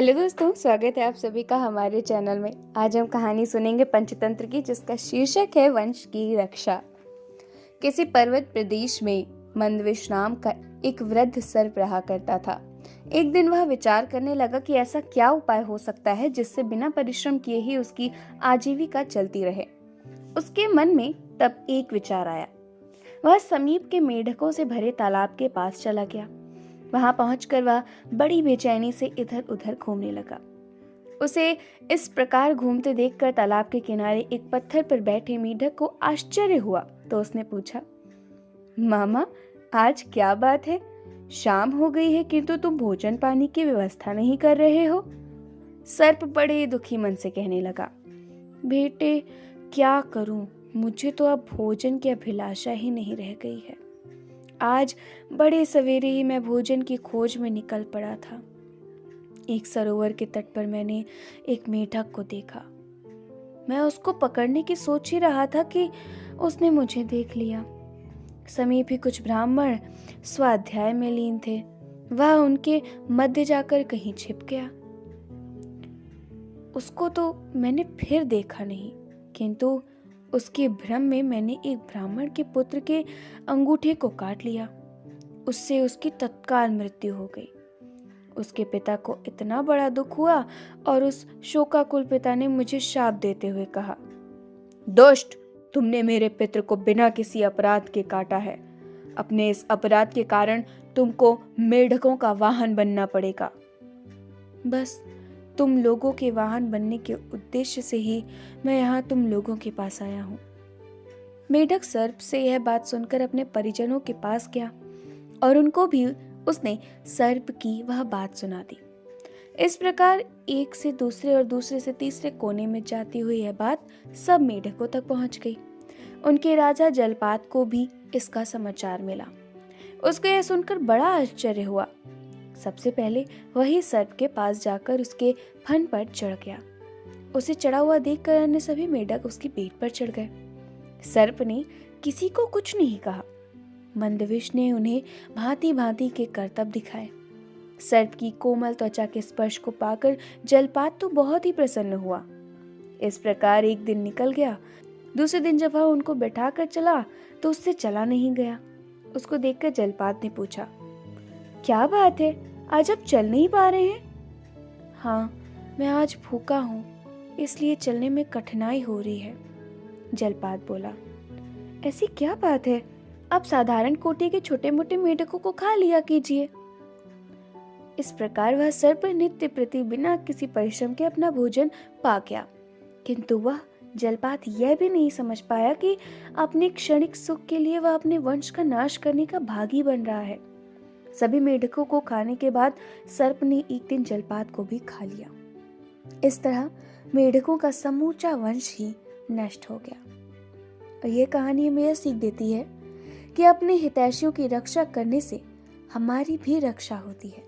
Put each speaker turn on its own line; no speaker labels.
Hello दोस्तों, स्वागत है आप सभी का हमारे चैनल में। आज हम कहानी सुनेंगे पंचतंत्र की, जिसका शीर्षक है वंश की रक्षा। किसी पर्वत प्रदेश में मंदविश नाम का एक वृद्ध सर्प रहा करता था। एक दिन वह विचार करने लगा कि ऐसा क्या उपाय हो सकता है जिससे बिना परिश्रम किए ही उसकी आजीविका चलती रहे। उसके मन में तब एक विचार आया। वह समीप के मेढकों से भरे तालाब के पास चला गया। वहां पहुंचकर वह बड़ी बेचैनी से इधर उधर घूमने लगा। उसे इस प्रकार घूमते देखकर तालाब के किनारे एक पत्थर पर बैठे मेढक को आश्चर्य हुआ, तो उसने पूछा, मामा, आज क्या बात है? शाम हो गई है किंतु तुम भोजन पानी की व्यवस्था नहीं कर रहे हो। सर्प बड़े दुखी मन से कहने लगा, बेटे, क्या करूं, मुझे तो अब भोजन की अभिलाषा ही नहीं रह गई है। आज बड़े सवेरे ही मैं भोजन की खोज में निकल पड़ा था। एक सरोवर के तट पर मैंने एक मेढक को देखा। मैं उसको पकड़ने की सोच ही रहा था कि उसने मुझे देख लिया। समीप ही कुछ ब्राह्मण स्वाध्याय में लीन थे। वह उनके मध्य जाकर कहीं छिप गया। उसको तो मैंने फिर देखा नहीं, किंतु उसके भ्रम में मैंने एक ब्राह्मण के पुत्र के अंगूठे को काट लिया। उससे उसकी तत्काल मृत्यु हो गई। उसके पिता को इतना बड़ा दुख हुआ और उस शोकाकुल पिता ने मुझे शाप देते हुए कहा, दुष्ट, तुमने मेरे पित्र को बिना किसी अपराध के काटा है। अपने इस अपराध के कारण तुमको मेढकों का वाहन बनना पड़ेगा। बस तुम लोगों के वाहन बनने के उद्देश्य से ही मैं यहाँ तुम लोगों के पास आया हूँ। मेढक सर्प से यह बात सुनकर अपने परिजनों के पास गया और उनको भी उसने सर्प की वह बात सुना दी। इस प्रकार एक से दूसरे और दूसरे से तीसरे कोने में जाती हुई यह बात सब मेढकों तक पहुंच गई। उनके राजा जलपात को भी इसका समाचार मिला। उसको यह सुनकर बड़ा आश्चर्य हुआ। सबसे पहले वही सर्प के पास जाकर उसके फन पर चढ़ गया। उसे चढ़ा हुआ देखकर अन्य सभी मेढक उसकी पीठ पर चढ़ गए। सर्प ने किसी को कुछ नहीं कहा। मंदविश ने उन्हें भांति भांति के करतब दिखाए। सर्प की कोमल त्वचा के स्पर्श को पाकर जलपात तो बहुत ही प्रसन्न हुआ। इस प्रकार एक दिन निकल गया। दूसरे दिन जब वह उनको बैठा कर चला तो उससे चला नहीं गया। उसको देखकर जलपात ने पूछा, क्या बात है, आज आप चल नहीं पा रहे हैं? हाँ, मैं आज भूखा हूँ, इसलिए चलने में कठिनाई हो रही है, जलपात बोला। ऐसी क्या बात है, आप साधारण कोटि के छोटे मोटे मेढकों को खा लिया कीजिए। इस प्रकार वह सर्प नित्य प्रति बिना किसी परिश्रम के अपना भोजन पा गया। किंतु वह जलपात यह भी नहीं समझ पाया कि अपने क्षणिक सुख के लिए वह अपने वंश का नाश करने का भागी बन रहा है। सभी मेढकों को खाने के बाद सर्प ने एक दिन जलपात को भी खा लिया। इस तरह मेढकों का समूचा वंश ही नष्ट हो गया। और यह कहानी हमें यह सीख देती है कि अपने हितैषियों की रक्षा करने से हमारी भी रक्षा होती है।